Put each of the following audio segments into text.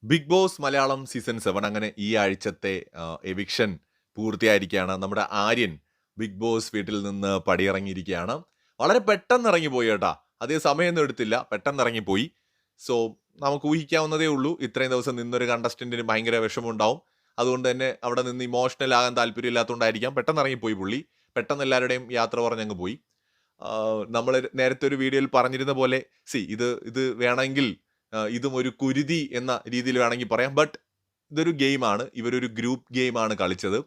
Big boss Malayalam season 7 അങ്ങനെ ഈ ആഴ്ചത്തെ എവിക്ഷൻ പൂർത്തിയായിരിക്കുകയാണ്. നമ്മുടെ ആര്യൻ ബിഗ് ബോസ് വീട്ടിൽ നിന്ന് പടിയിറങ്ങിയിരിക്കുകയാണ്. വളരെ പെട്ടെന്ന് ഇറങ്ങിപ്പോയി കേട്ടാ. അധികം സമയമൊന്നും എടുത്തില്ല. പെട്ടെന്ന് ഇറങ്ങിപ്പോയി. സോ നമുക്ക് ഊഹിക്കാവുന്നതേ ഉള്ളൂ. ഇത്രയും ദിവസം നിന്നൊരു കണ്ടസ്റ്റന്റിന് ഭയങ്കര വിഷമമുണ്ടാവും. അതുകൊണ്ട് തന്നെ അവിടെ നിന്ന് ഇമോഷണൽ ആകാൻ താല്പര്യമില്ലാത്തതുകൊണ്ടായിരിക്കാം പെട്ടെന്ന് ഇറങ്ങിപ്പോയി പുള്ളി. പെട്ടെന്ന് എല്ലാവരുടെയും യാത്ര പറഞ്ഞങ്ങ് പോയി. നമ്മൾ നേരത്തെ ഒരു വീഡിയോയിൽ പറഞ്ഞിരുന്ന പോലെ ഇത് ഇത് വേണമെങ്കിൽ ഇതും ഒരു കുരുതി എന്ന രീതിയിൽ വേണമെങ്കിൽ പറയാം. ബട്ട് ഇതൊരു ഗെയിമാണ്. ഇവരൊരു ഗ്രൂപ്പ് ഗെയിമാണ് കളിച്ചത്.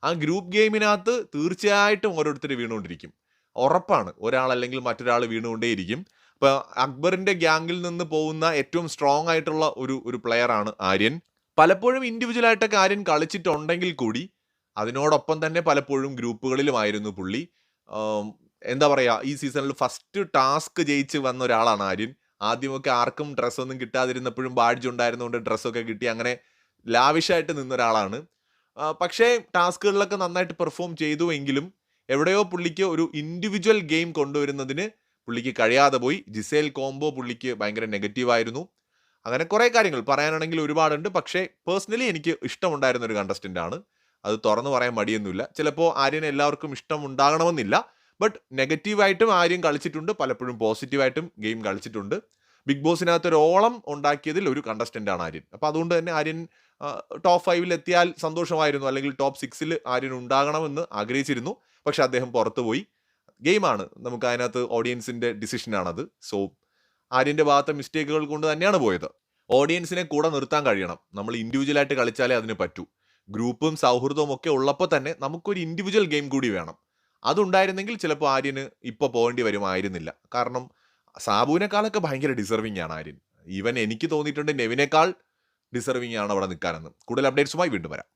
ആ ഗ്രൂപ്പ് ഗെയിമിനകത്ത് തീർച്ചയായിട്ടും ഓരോരുത്തർ വീണുകൊണ്ടിരിക്കും. ഉറപ്പാണ്. ഒരാൾ അല്ലെങ്കിൽ മറ്റൊരാൾ വീണുകൊണ്ടേയിരിക്കും. അപ്പോൾ അക്ബറിന്റെ ഗ്യാങ്ങിൽ നിന്ന് പോകുന്ന ഏറ്റവും സ്ട്രോങ് ആയിട്ടുള്ള ഒരു പ്ലെയറാണ് ആര്യൻ. പലപ്പോഴും ഇൻഡിവിജ്വൽ ആയിട്ടൊക്കെ ആര്യൻ കളിച്ചിട്ടുണ്ടെങ്കിൽ കൂടി അതിനോടൊപ്പം തന്നെ പലപ്പോഴും ഗ്രൂപ്പുകളിലുമായിരുന്നു പുള്ളി. ആം, എന്താ പറയാ, ഈ സീസണിൽ ഫസ്റ്റ് ടാസ്ക് ജയിച്ച് വന്ന ഒരാളാണ് ആര്യൻ. ആദ്യമൊക്കെ ആർക്കും ഡ്രസ്സൊന്നും കിട്ടാതിരുന്നപ്പോഴും ബാഡ്ജ് ഉണ്ടായിരുന്നുകൊണ്ട് ഡ്രസ്സൊക്കെ കിട്ടി അങ്ങനെ ലാവിഷായിട്ട് നിന്നൊരാളാണ്. പക്ഷേ ടാസ്കുകളിലൊക്കെ നന്നായിട്ട് പെർഫോം ചെയ്തു എങ്കിലും എവിടെയോ പുള്ളിക്ക് ഒരു ഇൻഡിവിജ്വൽ ഗെയിം കൊണ്ടുവരുന്നതിന് പുള്ളിക്ക് കഴിയാതെ പോയി. ജിസേൽ കോംബോ പുള്ളിക്ക് ഭയങ്കര നെഗറ്റീവായിരുന്നു. അങ്ങനെ കുറേ കാര്യങ്ങൾ പറയാനാണെങ്കിൽ ഒരുപാടുണ്ട്. പക്ഷേ പേഴ്സണലി എനിക്ക് ഇഷ്ടമുണ്ടായിരുന്ന ഒരു കണ്ടസ്റ്റന്റ് ആണ്. അത് തുറന്നു പറയാൻ മടിയൊന്നുമില്ല. ചിലപ്പോൾ ആര്യനെ എല്ലാവർക്കും ഇഷ്ടമുണ്ടാകണമെന്നില്ല. ബട്ട് നെഗറ്റീവായിട്ടും ആര്യൻ കളിച്ചിട്ടുണ്ട്. പലപ്പോഴും പോസിറ്റീവായിട്ടും ഗെയിം കളിച്ചിട്ടുണ്ട്. ബിഗ് ബോസിനകത്ത് ഒരു ഓളം ഉണ്ടാക്കിയതിൽ ഒരു കണ്ടസ്റ്റന്റ് ആണ് ആര്യൻ. അപ്പോൾ അതുകൊണ്ട് തന്നെ ആര്യൻ ടോപ്പ് 5 എത്തിയാൽ സന്തോഷമായിരുന്നു. അല്ലെങ്കിൽ ടോപ്പ് 6 ആര്യൻ ഉണ്ടാകണമെന്ന് ആഗ്രഹിച്ചിരുന്നു. പക്ഷെ അദ്ദേഹം പുറത്തുപോയി. ഗെയിമാണ്. നമുക്ക് അതിനകത്ത് ഓഡിയൻസിന്റെ ഡിസിഷനാണത്. സോ ആര്യന്റെ ഭാഗത്തെ മിസ്റ്റേക്കുകൾ കൊണ്ട് തന്നെയാണ് പോയത്. ഓഡിയൻസിനെ കൂടെ നിർത്താൻ കഴിയണം. നമ്മൾ ഇൻഡിവിജ്വലായിട്ട് കളിച്ചാലേ അതിന് പറ്റൂ. ഗ്രൂപ്പും സൗഹൃദവും ഒക്കെ ഉള്ളപ്പോൾ തന്നെ നമുക്കൊരു ഇൻഡിവിജ്വൽ ഗെയിം കൂടി വേണം. അതുണ്ടായിരുന്നെങ്കിൽ ചിലപ്പോൾ ആര്യന് ഇപ്പോൾ പോകേണ്ടി വരുമായിരുന്നില്ല. കാരണം സാബുവിനേക്കാളൊക്കെ ഭയങ്കര ഡിസർവിംഗ് ആണ് ആര്യൻ. ഈവൻ എനിക്ക് തോന്നിയിട്ടുണ്ട് നെവിനേക്കാൾ ഡിസർവിംഗ് ആണ് അവിടെ നിൽക്കാനെന്ന്. കൂടുതൽ അപ്ഡേറ്റ്സുമായി വീണ്ടും വരാം.